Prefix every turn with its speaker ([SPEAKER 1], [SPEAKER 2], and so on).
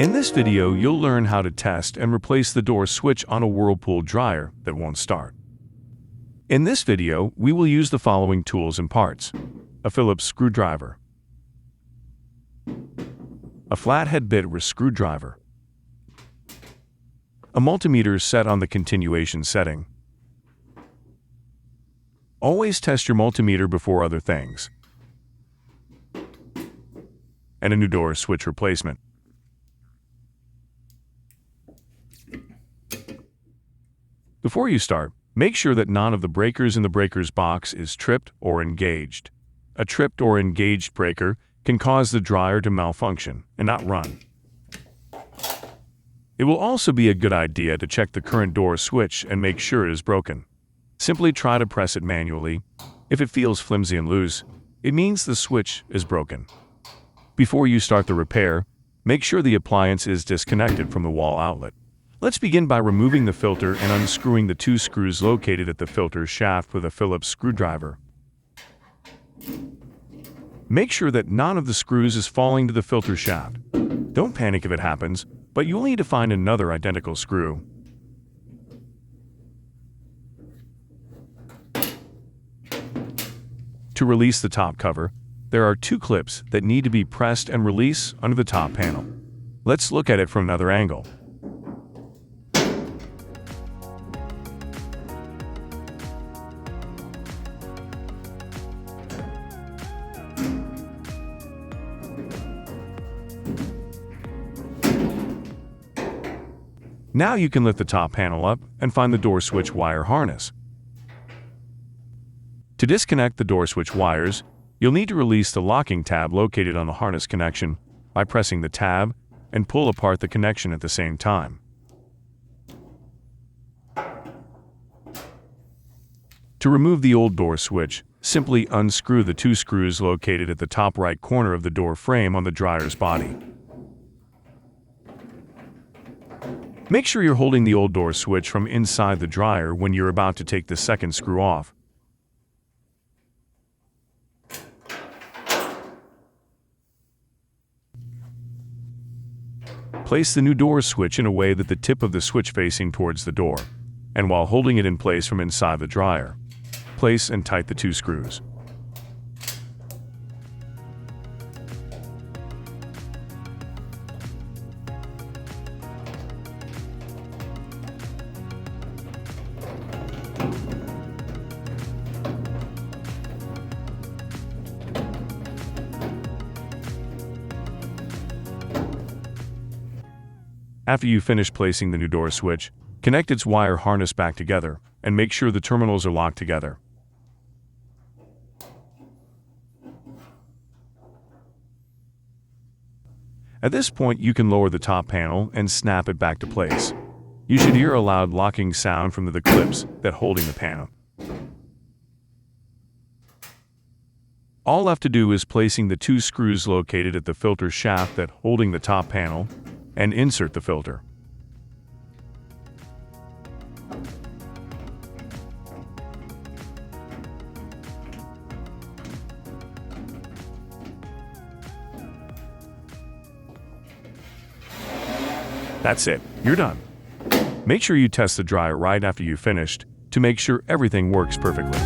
[SPEAKER 1] In this video, you'll learn how to test and replace the door switch on a Whirlpool dryer that won't start. In this video, we will use the following tools and parts: a Phillips screwdriver, a flathead bit screwdriver, a multimeter set on the continuation setting. Always test your multimeter before other things, and a new door switch replacement. Before you start, make sure that none of the breakers in the breaker's box is tripped or engaged. A tripped or engaged breaker can cause the dryer to malfunction and not run. It will also be a good idea to check the current door switch and make sure it is broken. Simply try to press it manually. If it feels flimsy and loose, it means the switch is broken. Before you start the repair, make sure the appliance is disconnected from the wall outlet. Let's begin by removing the filter and unscrewing the two screws located at the filter shaft with a Phillips screwdriver. Make sure that none of the screws is falling to the filter shaft. Don't panic if it happens, but you'll need to find another identical screw. To release the top cover, there are two clips that need to be pressed and released under the top panel. Let's look at it from another angle. Now you can lift the top panel up and find the door switch wire harness. To disconnect the door switch wires, you'll need to release the locking tab located on the harness connection by pressing the tab and pull apart the connection at the same time. To remove the old door switch, simply unscrew the two screws located at the top right corner of the door frame on the dryer's body. Make sure you're holding the old door switch from inside the dryer when you're about to take the second screw off. Place the new door switch in a way that the tip of the switch facing towards the door, and while holding it in place from inside the dryer, place and tighten the two screws. After you finish placing the new door switch, connect its wire harness back together and make sure the terminals are locked together. At this point, you can lower the top panel and snap it back to place. You should hear a loud locking sound from the clips that holding the panel. All left to do is placing the two screws located at the filter shaft that holding the top panel and insert the filter. That's it, you're done. Make sure you test the dryer right after you've finished to make sure everything works perfectly.